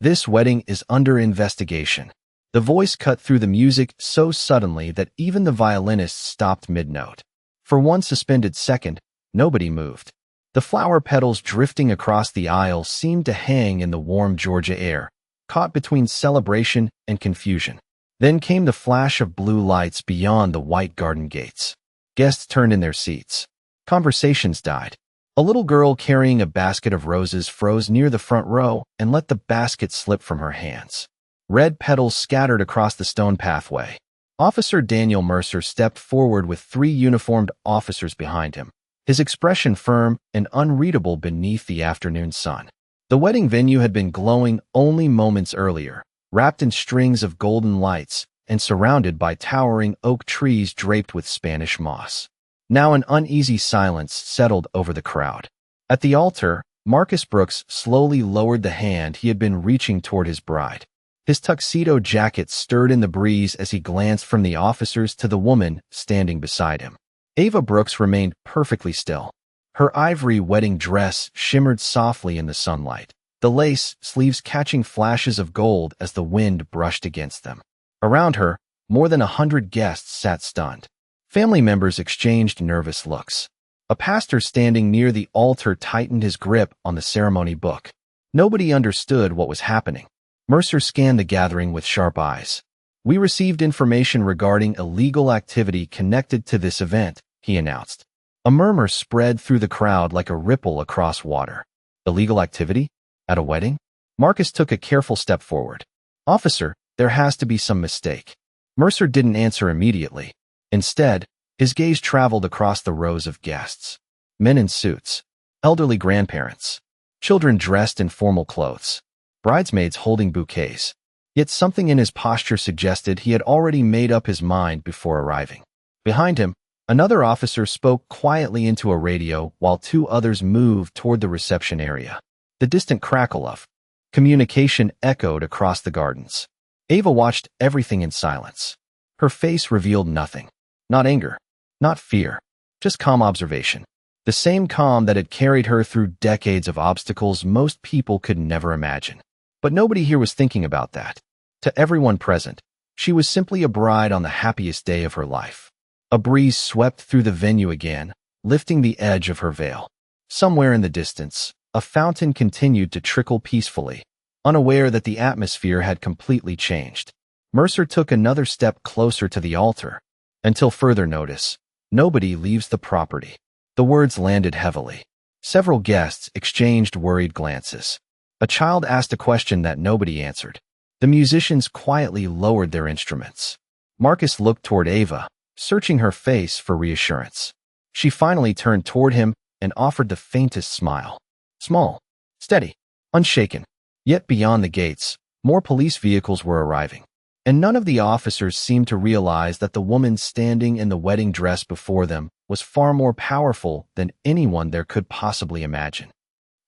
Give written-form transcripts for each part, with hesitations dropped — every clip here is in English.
This wedding is under investigation. The voice cut through the music so suddenly that even the violinist stopped mid-note. For one suspended second, nobody moved. The flower petals drifting across the aisle seemed to hang in the warm Georgia air, caught between celebration and confusion. Then came the flash of blue lights beyond the white garden gates. Guests turned in their seats. Conversations died. A little girl carrying a basket of roses froze near the front row and let the basket slip from her hands. Red petals scattered across the stone pathway. Officer Daniel Mercer stepped forward with 3 uniformed officers behind him, his expression firm and unreadable beneath the afternoon sun. The wedding venue had been glowing only moments earlier, wrapped in strings of golden lights and surrounded by towering oak trees draped with Spanish moss. Now an uneasy silence settled over the crowd. At the altar, Marcus Brooks slowly lowered the hand he had been reaching toward his bride. His tuxedo jacket stirred in the breeze as he glanced from the officers to the woman standing beside him. Ava Brooks remained perfectly still. Her ivory wedding dress shimmered softly in the sunlight, the lace sleeves catching flashes of gold as the wind brushed against them. Around her, more than 100 guests sat stunned. Family members exchanged nervous looks. A pastor standing near the altar tightened his grip on the ceremony book. Nobody understood what was happening. Mercer scanned the gathering with sharp eyes. "We received information regarding illegal activity connected to this event," he announced. A murmur spread through the crowd like a ripple across water. Illegal activity? At a wedding? Marcus took a careful step forward. "Officer, there has to be some mistake." Mercer didn't answer immediately. Instead, his gaze traveled across the rows of guests. Men in suits, elderly grandparents, children dressed in formal clothes, bridesmaids holding bouquets. Yet something in his posture suggested he had already made up his mind before arriving. Behind him, another officer spoke quietly into a radio while 2 others moved toward the reception area. The distant crackle of communication echoed across the gardens. Ava watched everything in silence. Her face revealed nothing. Not anger, not fear, just calm observation. The same calm that had carried her through decades of obstacles most people could never imagine. But nobody here was thinking about that. To everyone present, she was simply a bride on the happiest day of her life. A breeze swept through the venue again, lifting the edge of her veil. Somewhere in the distance, a fountain continued to trickle peacefully, unaware that the atmosphere had completely changed. Mercer took another step closer to the altar. "Until further notice, nobody leaves the property." The words landed heavily. Several guests exchanged worried glances. A child asked a question that nobody answered. The musicians quietly lowered their instruments. Marcus looked toward Ava, searching her face for reassurance. She finally turned toward him and offered the faintest smile. Small, steady, unshaken. Yet beyond the gates, more police vehicles were arriving. And none of the officers seemed to realize that the woman standing in the wedding dress before them was far more powerful than anyone there could possibly imagine.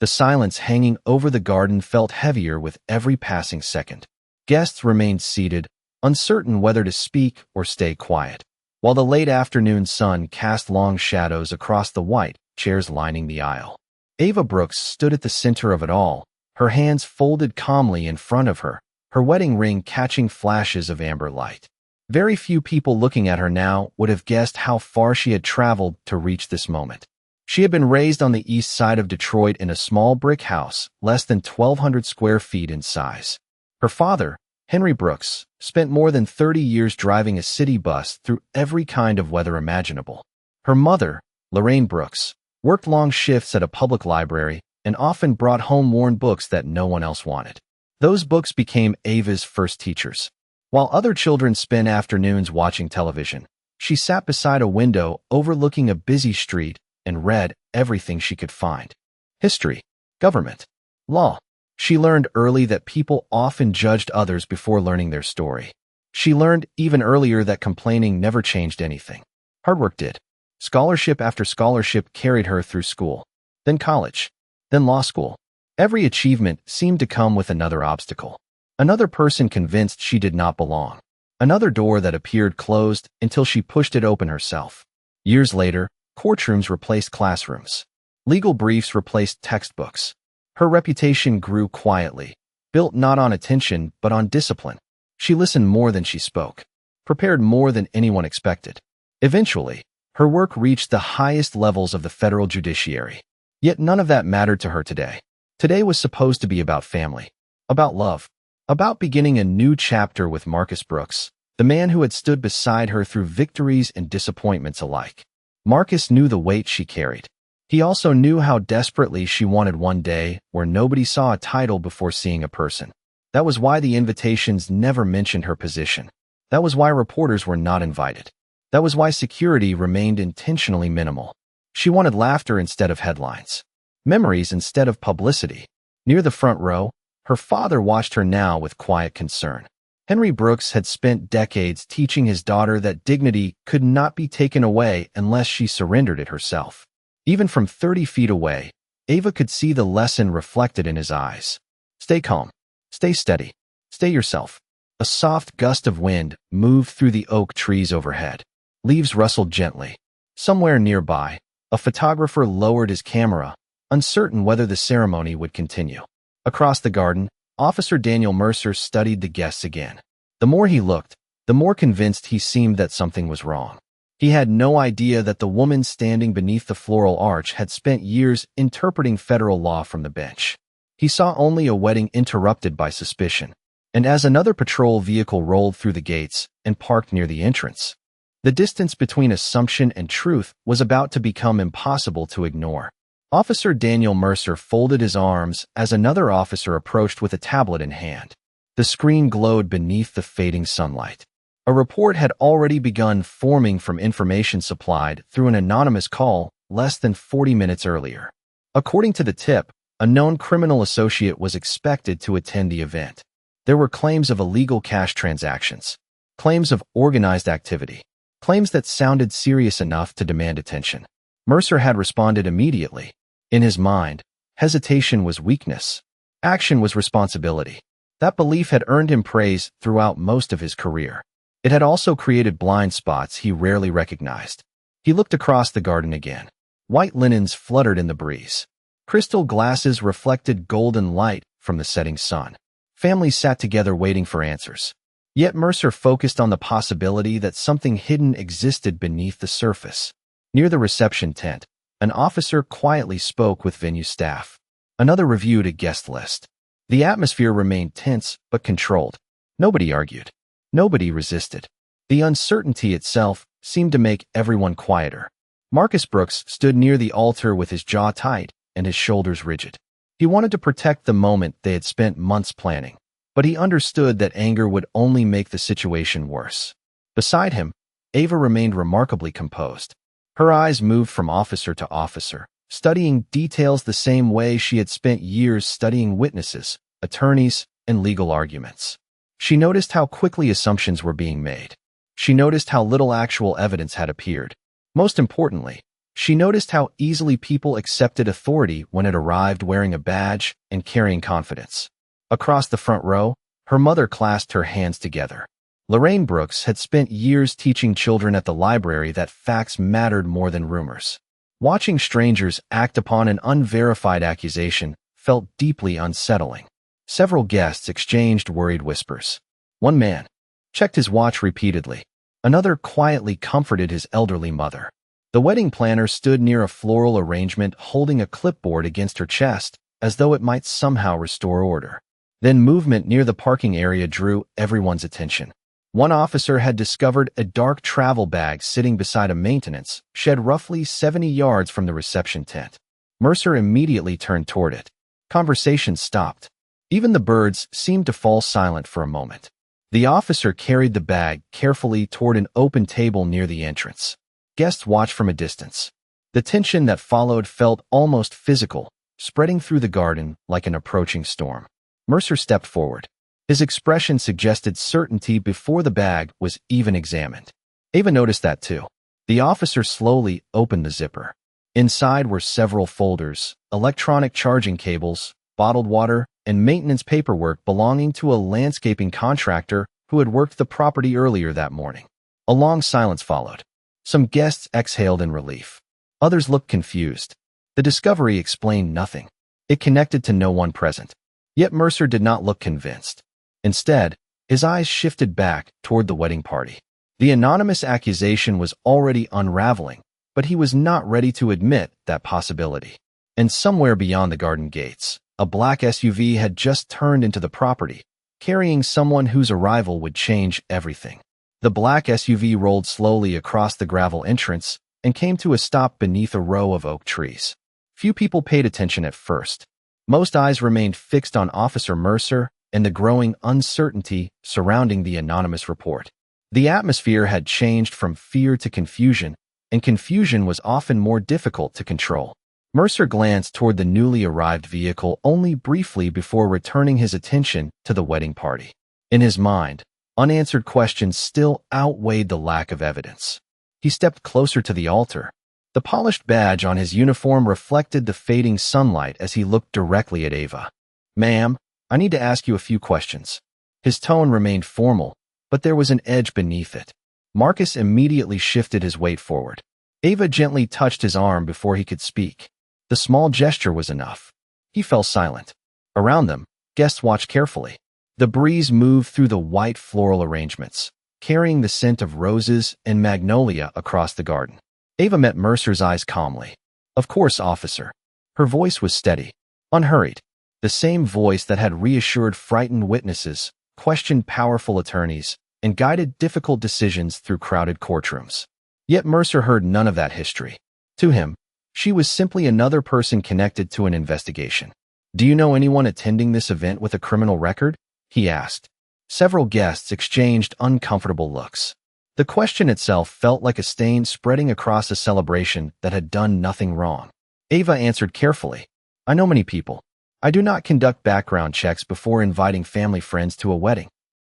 The silence hanging over the garden felt heavier with every passing second. Guests remained seated, uncertain whether to speak or stay quiet, while the late afternoon sun cast long shadows across the white chairs lining the aisle. Ava Brooks stood at the center of it all, her hands folded calmly in front of her, her wedding ring catching flashes of amber light. Very few people looking at her now would have guessed how far she had traveled to reach this moment. She had been raised on the east side of Detroit in a small brick house, less than 1,200 square feet in size. Her father, Henry Brooks, spent more than 30 years driving a city bus through every kind of weather imaginable. Her mother, Lorraine Brooks, worked long shifts at a public library and often brought home worn books that no one else wanted. Those books became Ava's first teachers. While other children spent afternoons watching television, she sat beside a window overlooking a busy street and read everything she could find. History, government, law. She learned early that people often judged others before learning their story. She learned even earlier that complaining never changed anything. Hard work did. Scholarship after scholarship carried her through school, then college, then law school. Every achievement seemed to come with another obstacle. Another person convinced she did not belong. Another door that appeared closed until she pushed it open herself. Years later, courtrooms replaced classrooms. Legal briefs replaced textbooks. Her reputation grew quietly, built not on attention but on discipline. She listened more than she spoke, prepared more than anyone expected. Eventually, her work reached the highest levels of the federal judiciary. Yet none of that mattered to her today. Today was supposed to be about family, about love, about beginning a new chapter with Marcus Brooks, the man who had stood beside her through victories and disappointments alike. Marcus knew the weight she carried. He also knew how desperately she wanted one day where nobody saw a title before seeing a person. That was why the invitations never mentioned her position. That was why reporters were not invited. That was why security remained intentionally minimal. She wanted laughter instead of headlines, memories instead of publicity. Near the front row, her father watched her now with quiet concern. Henry Brooks had spent decades teaching his daughter that dignity could not be taken away unless she surrendered it herself. Even from 30 feet away, Ava could see the lesson reflected in his eyes. Stay calm. Stay steady. Stay yourself. A soft gust of wind moved through the oak trees overhead. Leaves rustled gently. Somewhere nearby, a photographer lowered his camera, uncertain whether the ceremony would continue. Across the garden, Officer Daniel Mercer studied the guests again. The more he looked, the more convinced he seemed that something was wrong. He had no idea that the woman standing beneath the floral arch had spent years interpreting federal law from the bench. He saw only a wedding interrupted by suspicion. And as another patrol vehicle rolled through the gates and parked near the entrance, the distance between assumption and truth was about to become impossible to ignore. Officer Daniel Mercer folded his arms as another officer approached with a tablet in hand. The screen glowed beneath the fading sunlight. A report had already begun forming from information supplied through an anonymous call less than 40 minutes earlier. According to the tip, a known criminal associate was expected to attend the event. There were claims of illegal cash transactions, claims of organized activity, claims that sounded serious enough to demand attention. Mercer had responded immediately. In his mind, hesitation was weakness. Action was responsibility. That belief had earned him praise throughout most of his career. It had also created blind spots he rarely recognized. He looked across the garden again. White linens fluttered in the breeze. Crystal glasses reflected golden light from the setting sun. Families sat together waiting for answers. Yet Mercer focused on the possibility that something hidden existed beneath the surface. Near the reception tent, an officer quietly spoke with venue staff. Another reviewed a guest list. The atmosphere remained tense but controlled. Nobody argued. Nobody resisted. The uncertainty itself seemed to make everyone quieter. Marcus Brooks stood near the altar with his jaw tight and his shoulders rigid. He wanted to protect the moment they had spent months planning, but he understood that anger would only make the situation worse. Beside him, Ava remained remarkably composed. Her eyes moved from officer to officer, studying details the same way she had spent years studying witnesses, attorneys, and legal arguments. She noticed how quickly assumptions were being made. She noticed how little actual evidence had appeared. Most importantly, she noticed how easily people accepted authority when it arrived wearing a badge and carrying confidence. Across the front row, her mother clasped her hands together. Lorraine Brooks had spent years teaching children at the library that facts mattered more than rumors. Watching strangers act upon an unverified accusation felt deeply unsettling. Several guests exchanged worried whispers. One man checked his watch repeatedly. Another quietly comforted his elderly mother. The wedding planner stood near a floral arrangement holding a clipboard against her chest as though it might somehow restore order. Then movement near the parking area drew everyone's attention. One officer had discovered a dark travel bag sitting beside a maintenance shed roughly 70 yards from the reception tent. Mercer immediately turned toward it. Conversation stopped. Even the birds seemed to fall silent for a moment. The officer carried the bag carefully toward an open table near the entrance. Guests watched from a distance. The tension that followed felt almost physical, spreading through the garden like an approaching storm. Mercer stepped forward. His expression suggested certainty before the bag was even examined. Ava noticed that too. The officer slowly opened the zipper. Inside were several folders, electronic charging cables, bottled water, and maintenance paperwork belonging to a landscaping contractor who had worked the property earlier that morning. A long silence followed. Some guests exhaled in relief. Others looked confused. The discovery explained nothing. It connected to no one present. Yet Mercer did not look convinced. Instead, his eyes shifted back toward the wedding party. The anonymous accusation was already unraveling, but he was not ready to admit that possibility. And somewhere beyond the garden gates, a black SUV had just turned into the property, carrying someone whose arrival would change everything. The black SUV rolled slowly across the gravel entrance and came to a stop beneath a row of oak trees. Few people paid attention at first. Most eyes remained fixed on Officer Mercer and the growing uncertainty surrounding the anonymous report. The atmosphere had changed from fear to confusion, and confusion was often more difficult to control. Mercer glanced toward the newly arrived vehicle only briefly before returning his attention to the wedding party. In his mind, unanswered questions still outweighed the lack of evidence. He stepped closer to the altar. The polished badge on his uniform reflected the fading sunlight as he looked directly at Ava. "Ma'am, I need to ask you a few questions." His tone remained formal, but there was an edge beneath it. Marcus immediately shifted his weight forward. Ava gently touched his arm before he could speak. The small gesture was enough. He fell silent. Around them, guests watched carefully. The breeze moved through the white floral arrangements, carrying the scent of roses and magnolia across the garden. Ava met Mercer's eyes calmly. "Of course, officer." Her voice was steady, unhurried. The same voice that had reassured frightened witnesses, questioned powerful attorneys, and guided difficult decisions through crowded courtrooms. Yet Mercer heard none of that history. To him, she was simply another person connected to an investigation. "Do you know anyone attending this event with a criminal record?" he asked. Several guests exchanged uncomfortable looks. The question itself felt like a stain spreading across a celebration that had done nothing wrong. Ava answered carefully, "I know many people. I do not conduct background checks before inviting family friends to a wedding."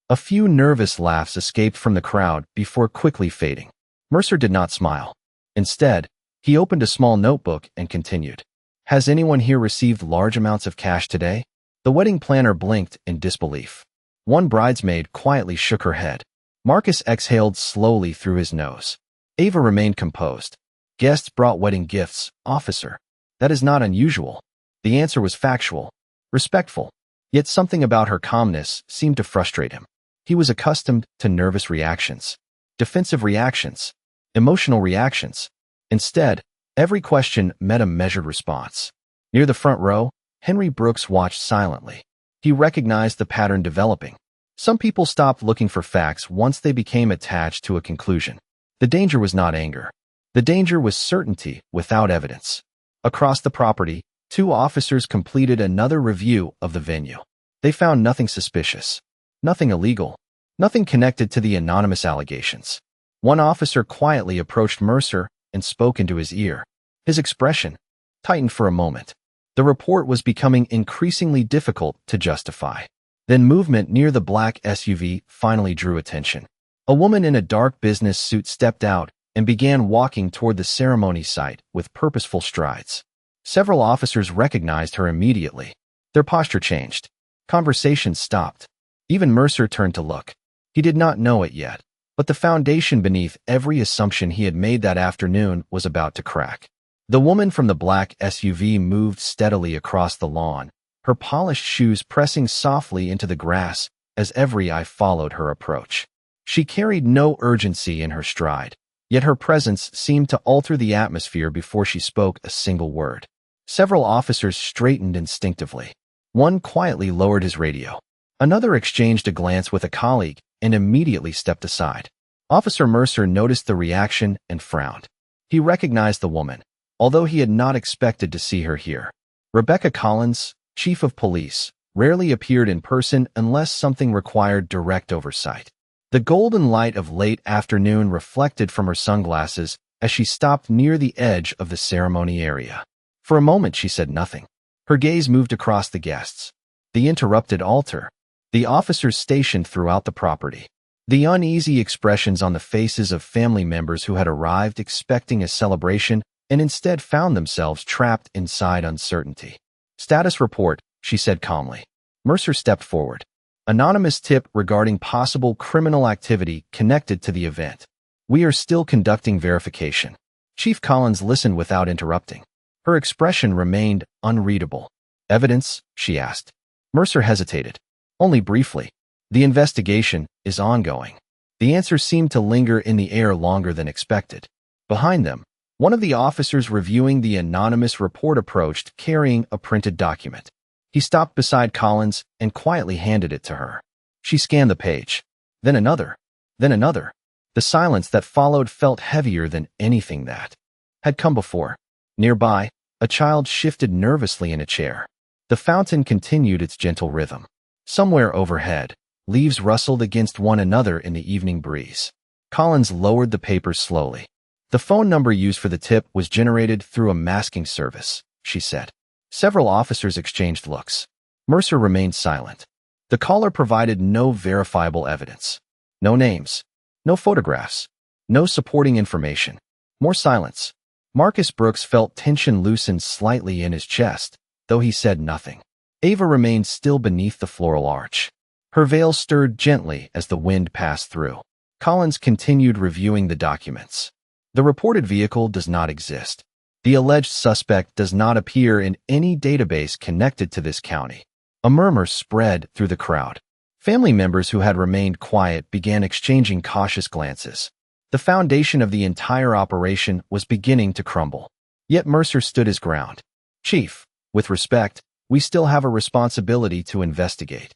A few nervous laughs escaped from the crowd before quickly fading. Mercer did not smile. Instead, he opened a small notebook and continued. "Has anyone here received large amounts of cash today?" The wedding planner blinked in disbelief. One bridesmaid quietly shook her head. Marcus exhaled slowly through his nose. Ava remained composed. "Guests brought wedding gifts, officer. That is not unusual." The answer was factual, respectful, yet something about her calmness seemed to frustrate him. He was accustomed to nervous reactions, defensive reactions, emotional reactions. Instead, every question met a measured response. Near the front row, Henry Brooks watched silently. He recognized the pattern developing. Some people stopped looking for facts once they became attached to a conclusion. The danger was not anger. The danger was certainty without evidence. Across the property, two officers completed another review of the venue. They found nothing suspicious, nothing illegal, nothing connected to the anonymous allegations. One officer quietly approached Mercer and spoke into his ear. His expression tightened for a moment. The report was becoming increasingly difficult to justify. Then movement near the black SUV finally drew attention. A woman in a dark business suit stepped out and began walking toward the ceremony site with purposeful strides. Several officers recognized her immediately. Their posture changed. Conversation stopped. Even Mercer turned to look. He did not know it yet, but the foundation beneath every assumption he had made that afternoon was about to crack. The woman from the black SUV moved steadily across the lawn, her polished shoes pressing softly into the grass as every eye followed her approach. She carried no urgency in her stride, yet her presence seemed to alter the atmosphere before she spoke a single word. Several officers straightened instinctively. One quietly lowered his radio. Another exchanged a glance with a colleague and immediately stepped aside. Officer Mercer noticed the reaction and frowned. He recognized the woman, although he had not expected to see her here. Rebecca Collins, chief of police, rarely appeared in person unless something required direct oversight. The golden light of late afternoon reflected from her sunglasses as she stopped near the edge of the ceremony area. For a moment she said nothing. Her gaze moved across the guests, the interrupted altar, the officers stationed throughout the property, the uneasy expressions on the faces of family members who had arrived expecting a celebration and instead found themselves trapped inside uncertainty. "Status report," she said calmly. Mercer stepped forward. "Anonymous tip regarding possible criminal activity connected to the event. We are still conducting verification." Chief Collins listened without interrupting. Her expression remained unreadable. "Evidence?" she asked. Mercer hesitated. Only briefly. The investigation is ongoing. The answer seemed to linger in the air longer than expected. Behind them, one of the officers reviewing the anonymous report approached, carrying a printed document. He stopped beside Collins and quietly handed it to her. She scanned the page. Then another. Then another. The silence that followed felt heavier than anything that had come before. Nearby, a child shifted nervously in a chair. The fountain continued its gentle rhythm. Somewhere overhead, leaves rustled against one another in the evening breeze. Collins lowered the paper slowly. The phone number used for the tip was generated through a masking service, she said. Several officers exchanged looks. Mercer remained silent. The caller provided no verifiable evidence. No names. No photographs. No supporting information. More silence. Marcus Brooks felt tension loosen slightly in his chest, though he said nothing. Ava remained still beneath the floral arch. Her veil stirred gently as the wind passed through. Collins continued reviewing the documents. The reported vehicle does not exist. The alleged suspect does not appear in any database connected to this county. A murmur spread through the crowd. Family members who had remained quiet began exchanging cautious glances. The foundation of the entire operation was beginning to crumble. Yet Mercer stood his ground. "Chief, with respect, we still have a responsibility to investigate."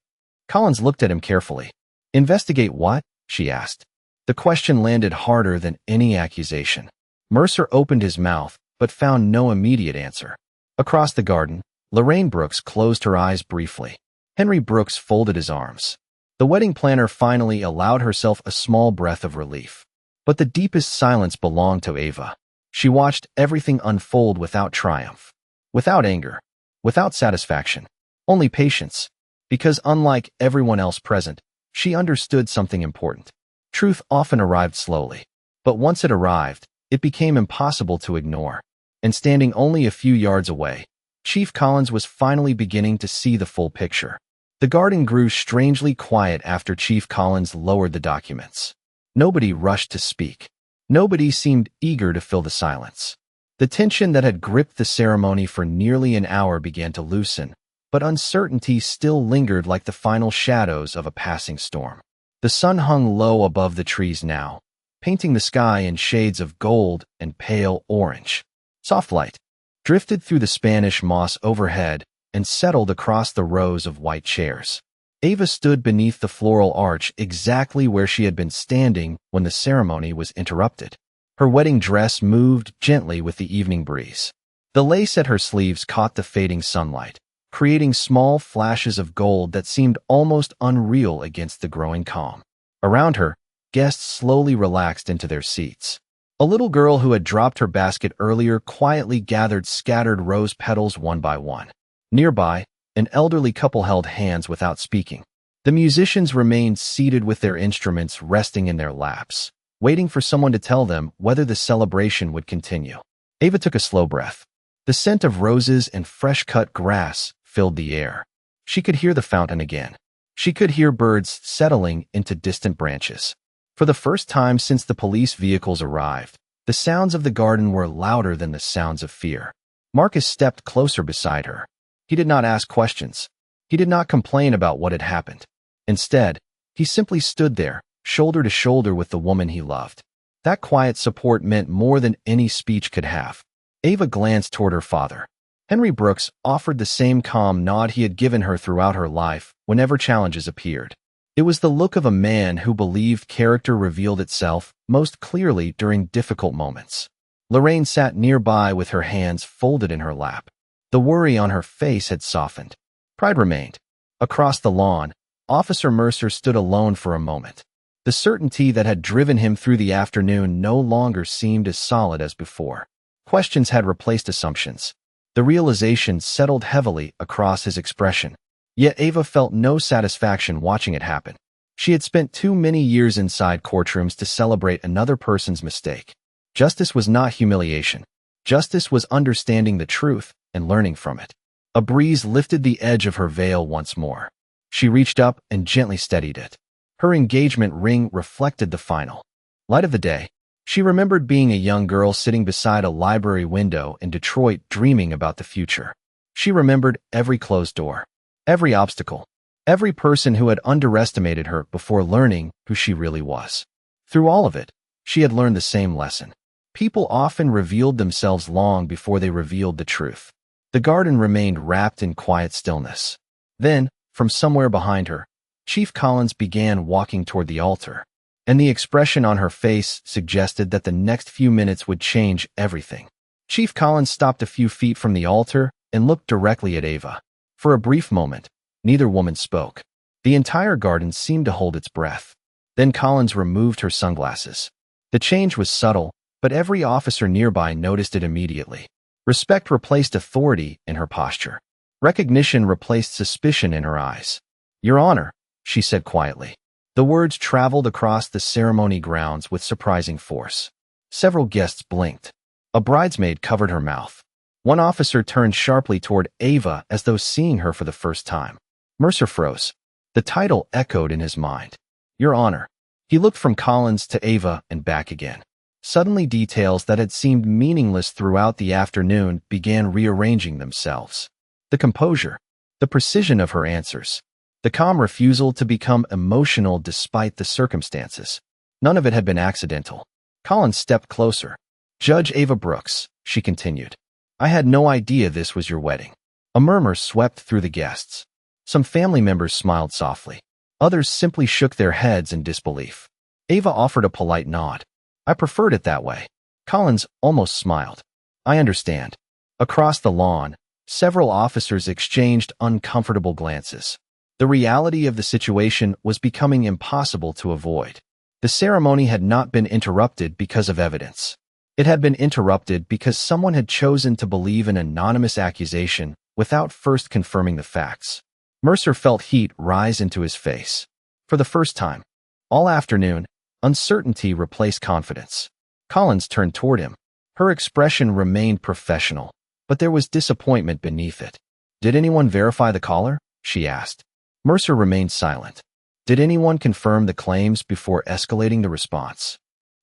Collins looked at him carefully. "Investigate what?" she asked. The question landed harder than any accusation. Mercer opened his mouth, but found no immediate answer. Across the garden, Lorraine Brooks closed her eyes briefly. Henry Brooks folded his arms. The wedding planner finally allowed herself a small breath of relief. But the deepest silence belonged to Ava. She watched everything unfold without triumph, without anger, without satisfaction, only patience. Because unlike everyone else present, she understood something important. Truth often arrived slowly, but once it arrived, it became impossible to ignore. And standing only a few yards away, Chief Collins was finally beginning to see the full picture. The garden grew strangely quiet after Chief Collins lowered the documents. Nobody rushed to speak. Nobody seemed eager to fill the silence. The tension that had gripped the ceremony for nearly an hour began to loosen, but uncertainty still lingered like the final shadows of a passing storm. The sun hung low above the trees now, painting the sky in shades of gold and pale orange. Soft light drifted through the Spanish moss overhead and settled across the rows of white chairs. Ava stood beneath the floral arch exactly where she had been standing when the ceremony was interrupted. Her wedding dress moved gently with the evening breeze. The lace at her sleeves caught the fading sunlight, creating small flashes of gold that seemed almost unreal against the growing calm. Around her, guests slowly relaxed into their seats. A little girl who had dropped her basket earlier quietly gathered scattered rose petals one by one. Nearby, an elderly couple held hands without speaking. The musicians remained seated with their instruments resting in their laps, waiting for someone to tell them whether the celebration would continue. Ava took a slow breath. The scent of roses and fresh-cut grass filled the air. She could hear the fountain again. She could hear birds settling into distant branches. For the first time since the police vehicles arrived, the sounds of the garden were louder than the sounds of fear. Marcus stepped closer beside her. He did not ask questions. He did not complain about what had happened. Instead, he simply stood there, shoulder to shoulder with the woman he loved. That quiet support meant more than any speech could have. Ava glanced toward her father. Henry Brooks offered the same calm nod he had given her throughout her life whenever challenges appeared. It was the look of a man who believed character revealed itself most clearly during difficult moments. Lorraine sat nearby with her hands folded in her lap. The worry on her face had softened. Pride remained. Across the lawn, Officer Mercer stood alone for a moment. The certainty that had driven him through the afternoon no longer seemed as solid as before. Questions had replaced assumptions. The realization settled heavily across his expression. Yet Ava felt no satisfaction watching it happen. She had spent too many years inside courtrooms to celebrate another person's mistake. Justice was not humiliation. Justice was understanding the truth and learning from it. A breeze lifted the edge of her veil once more. She reached up and gently steadied it. Her engagement ring reflected the final light of the day. She remembered being a young girl sitting beside a library window in Detroit dreaming about the future. She remembered every closed door, Every obstacle. Every person who had underestimated her before learning who she really was. Through all of it, she had learned the same lesson. People often revealed themselves long before they revealed the truth. The garden remained wrapped in quiet stillness. Then, from somewhere behind her, Chief Collins began walking toward the altar, and the expression on her face suggested that the next few minutes would change everything. Chief Collins stopped a few feet from the altar and looked directly at Ava. For a brief moment, neither woman spoke. The entire garden seemed to hold its breath. Then Collins removed her sunglasses. The change was subtle, but every officer nearby noticed it immediately. Respect replaced authority in her posture. Recognition replaced suspicion in her eyes. "Your Honor," she said quietly. The words traveled across the ceremony grounds with surprising force. Several guests blinked. A bridesmaid covered her mouth. One officer turned sharply toward Ava as though seeing her for the first time. Mercer froze. The title echoed in his mind. "Your Honor." He looked from Collins to Ava and back again. Suddenly, details that had seemed meaningless throughout the afternoon began rearranging themselves. The composure, the precision of her answers, the calm refusal to become emotional despite the circumstances. None of it had been accidental. Collins stepped closer. "Judge Ava Brooks," she continued, "I had no idea this was your wedding." A murmur swept through the guests. Some family members smiled softly. Others simply shook their heads in disbelief. Ava offered a polite nod. "I preferred it that way." Collins almost smiled. "I understand." Across the lawn, several officers exchanged uncomfortable glances. The reality of the situation was becoming impossible to avoid. The ceremony had not been interrupted because of evidence. It had been interrupted because someone had chosen to believe an anonymous accusation without first confirming the facts. Mercer felt heat rise into his face. For the first time, all afternoon, uncertainty replaced confidence. Collins turned toward him. Her expression remained professional, but there was disappointment beneath it. "Did anyone verify the caller?" she asked. Mercer remained silent. "Did anyone confirm the claims before escalating the response?"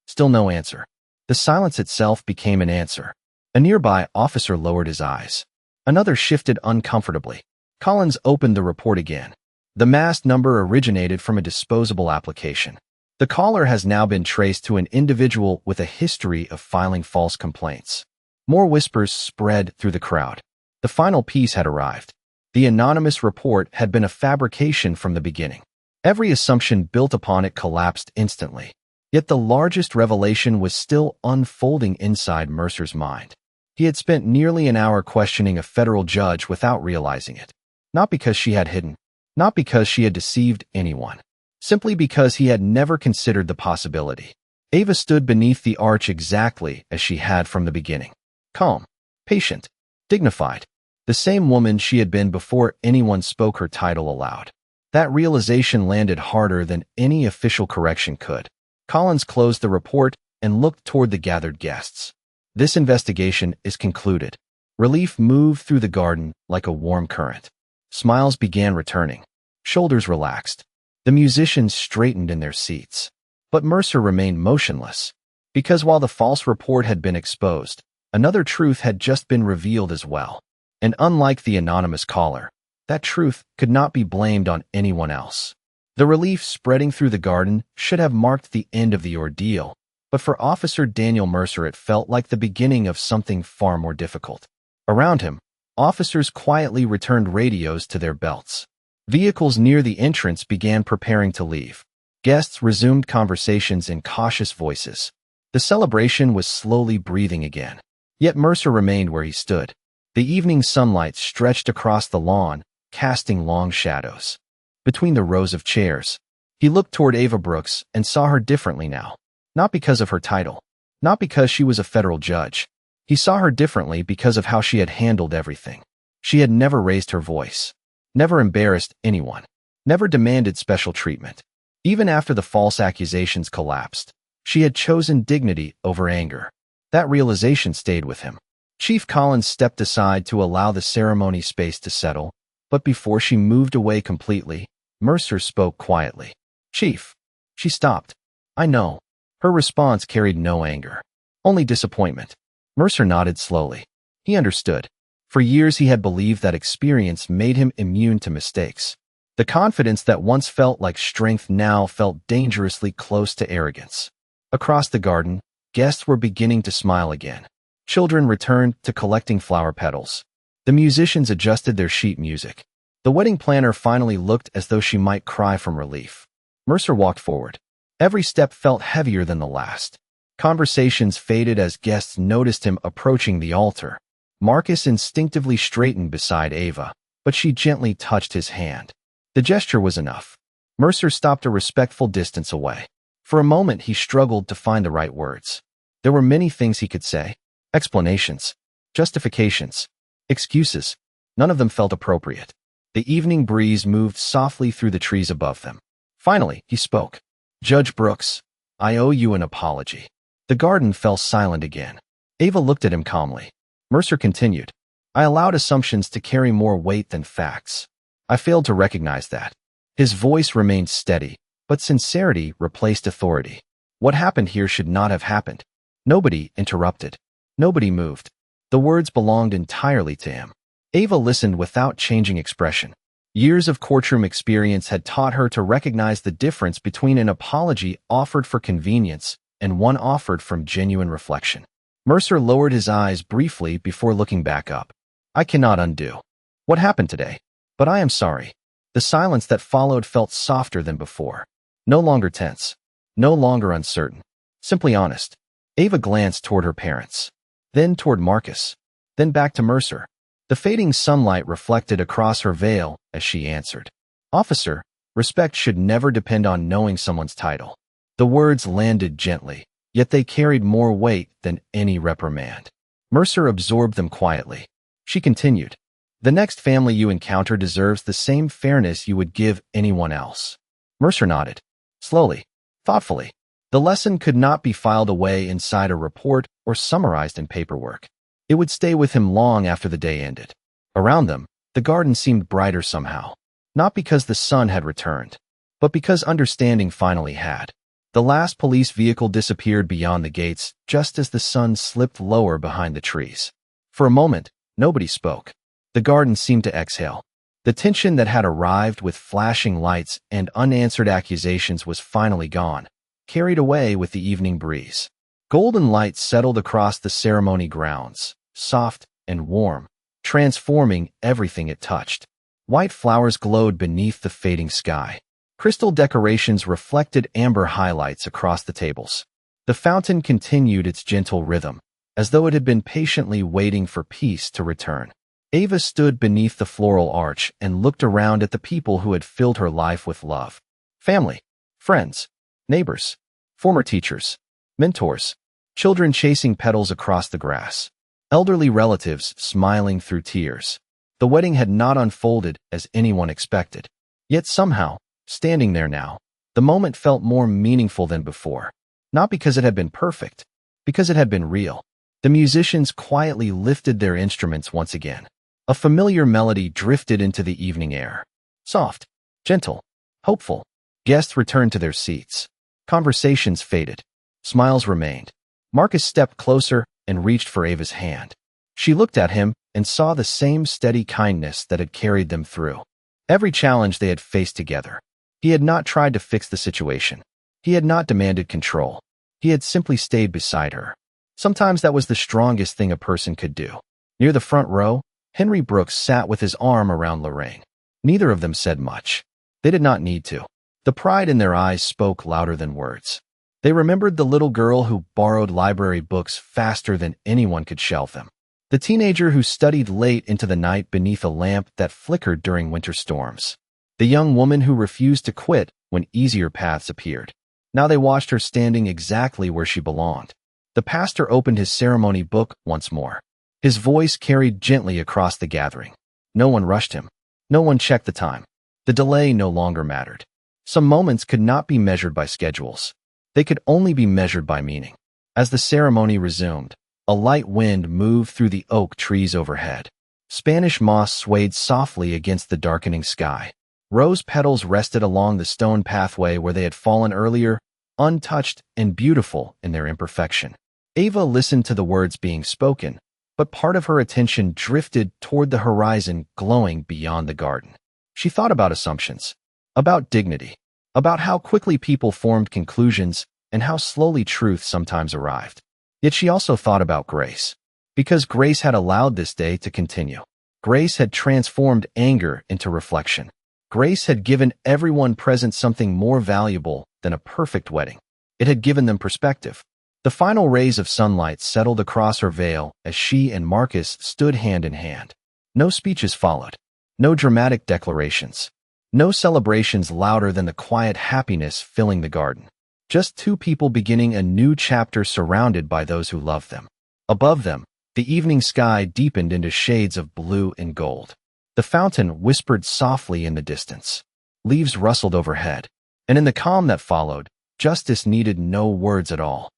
Still no answer. The silence itself became an answer. A nearby officer lowered his eyes. Another shifted uncomfortably. Collins opened the report again. The masked number originated from a disposable application. The caller has now been traced to an individual with a history of filing false complaints. More whispers spread through the crowd. The final piece had arrived. The anonymous report had been a fabrication from the beginning. Every assumption built upon it collapsed instantly. Yet the largest revelation was still unfolding inside Mercer's mind. He had spent nearly an hour questioning a federal judge without realizing it. Not because she had hidden, not because she had deceived anyone, simply because he had never considered the possibility. Ava stood beneath the arch exactly as she had from the beginning. Calm, patient, dignified. The same woman she had been before anyone spoke her title aloud. That realization landed harder than any official correction could. Collins closed the report and looked toward the gathered guests. "This investigation is concluded." Relief moved through the garden like a warm current. Smiles began returning. Shoulders relaxed. The musicians straightened in their seats. But Mercer remained motionless, because while the false report had been exposed, another truth had just been revealed as well. And unlike the anonymous caller, that truth could not be blamed on anyone else. The relief spreading through the garden should have marked the end of the ordeal, but for Officer Daniel Mercer it felt like the beginning of something far more difficult. Around him, officers quietly returned radios to their belts. Vehicles near the entrance began preparing to leave. Guests resumed conversations in cautious voices. The celebration was slowly breathing again. Yet Mercer remained where he stood. The evening sunlight stretched across the lawn, casting long shadows. Between the rows of chairs, he looked toward Ava Brooks and saw her differently now. Not because of her title, not because she was a federal judge. He saw her differently because of how she had handled everything. She had never raised her voice, never embarrassed anyone, never demanded special treatment. Even after the false accusations collapsed, she had chosen dignity over anger. That realization stayed with him. Chief Collins stepped aside to allow the ceremony space to settle, but before she moved away completely, Mercer spoke quietly. "Chief." She stopped. "I know." Her response carried no anger, only disappointment. Mercer nodded slowly. He understood. For years he had believed that experience made him immune to mistakes. The confidence that once felt like strength now felt dangerously close to arrogance. Across the garden, guests were beginning to smile again. Children returned to collecting flower petals. The musicians adjusted their sheet music. The wedding planner finally looked as though she might cry from relief. Mercer walked forward. Every step felt heavier than the last. Conversations faded as guests noticed him approaching the altar. Marcus instinctively straightened beside Ava, but she gently touched his hand. The gesture was enough. Mercer stopped a respectful distance away. For a moment he struggled to find the right words. There were many things he could say. Explanations. Justifications. Excuses. None of them felt appropriate. The evening breeze moved softly through the trees above them. Finally, he spoke. Judge Brooks, I owe you an apology. The garden fell silent again. Ava looked at him calmly. Mercer continued. I allowed assumptions to carry more weight than facts. I failed to recognize that. His voice remained steady, but sincerity replaced authority. What happened here should not have happened. Nobody interrupted. Nobody moved. The words belonged entirely to him. Ava listened without changing expression. Years of courtroom experience had taught her to recognize the difference between an apology offered for convenience and one offered from genuine reflection. Mercer lowered his eyes briefly before looking back up. I cannot undo what happened today, but I am sorry. The silence that followed felt softer than before. No longer tense. No longer uncertain. Simply honest. Ava glanced toward her parents. Then toward Marcus. Then back to Mercer. The fading sunlight reflected across her veil as she answered. Officer, respect should never depend on knowing someone's title. The words landed gently, yet they carried more weight than any reprimand. Mercer absorbed them quietly. She continued. The next family you encounter deserves the same fairness you would give anyone else. Mercer nodded. Slowly, thoughtfully. The lesson could not be filed away inside a report or summarized in paperwork. It would stay with him long after the day ended. Around them, the garden seemed brighter somehow. Not because the sun had returned, but because understanding finally had. The last police vehicle disappeared beyond the gates just as the sun slipped lower behind the trees. For a moment, nobody spoke. The garden seemed to exhale. The tension that had arrived with flashing lights and unanswered accusations was finally gone, carried away with the evening breeze. Golden light settled across the ceremony grounds, soft and warm, transforming everything it touched. White flowers glowed beneath the fading sky. Crystal decorations reflected amber highlights across the tables. The fountain continued its gentle rhythm, as though it had been patiently waiting for peace to return. Ava stood beneath the floral arch and looked around at the people who had filled her life with love. Family, friends, neighbors, former teachers, mentors, children chasing petals across the grass, elderly relatives smiling through tears. The wedding had not unfolded as anyone expected. Yet somehow, standing there now, the moment felt more meaningful than before. Not because it had been perfect, because it had been real. The musicians quietly lifted their instruments once again. A familiar melody drifted into the evening air. Soft, gentle, hopeful. Guests returned to their seats. Conversations faded. Smiles remained. Marcus stepped closer and reached for Ava's hand. She looked at him and saw the same steady kindness that had carried them through every challenge they had faced together. He had not tried to fix the situation. He had not demanded control. He had simply stayed beside her. Sometimes that was the strongest thing a person could do. Near the front row, Henry Brooks sat with his arm around Lorraine. Neither of them said much. They did not need to. The pride in their eyes spoke louder than words. They remembered the little girl who borrowed library books faster than anyone could shelve them. The teenager who studied late into the night beneath a lamp that flickered during winter storms. The young woman who refused to quit when easier paths appeared. Now they watched her standing exactly where she belonged. The pastor opened his ceremony book once more. His voice carried gently across the gathering. No one rushed him. No one checked the time. The delay no longer mattered. Some moments could not be measured by schedules. They could only be measured by meaning. As the ceremony resumed, a light wind moved through the oak trees overhead. Spanish moss swayed softly against the darkening sky. Rose petals rested along the stone pathway where they had fallen earlier, untouched and beautiful in their imperfection. Ava listened to the words being spoken, but part of her attention drifted toward the horizon glowing beyond the garden. She thought about assumptions, about dignity, about how quickly people formed conclusions and how slowly truth sometimes arrived. Yet she also thought about grace, because grace had allowed this day to continue. Grace had transformed anger into reflection. Grace had given everyone present something more valuable than a perfect wedding. It had given them perspective. The final rays of sunlight settled across her veil as she and Marcus stood hand in hand. No speeches followed. No dramatic declarations. No celebrations louder than the quiet happiness filling the garden. Just two people beginning a new chapter surrounded by those who loved them. Above them, the evening sky deepened into shades of blue and gold. The fountain whispered softly in the distance. Leaves rustled overhead. And in the calm that followed, justice needed no words at all.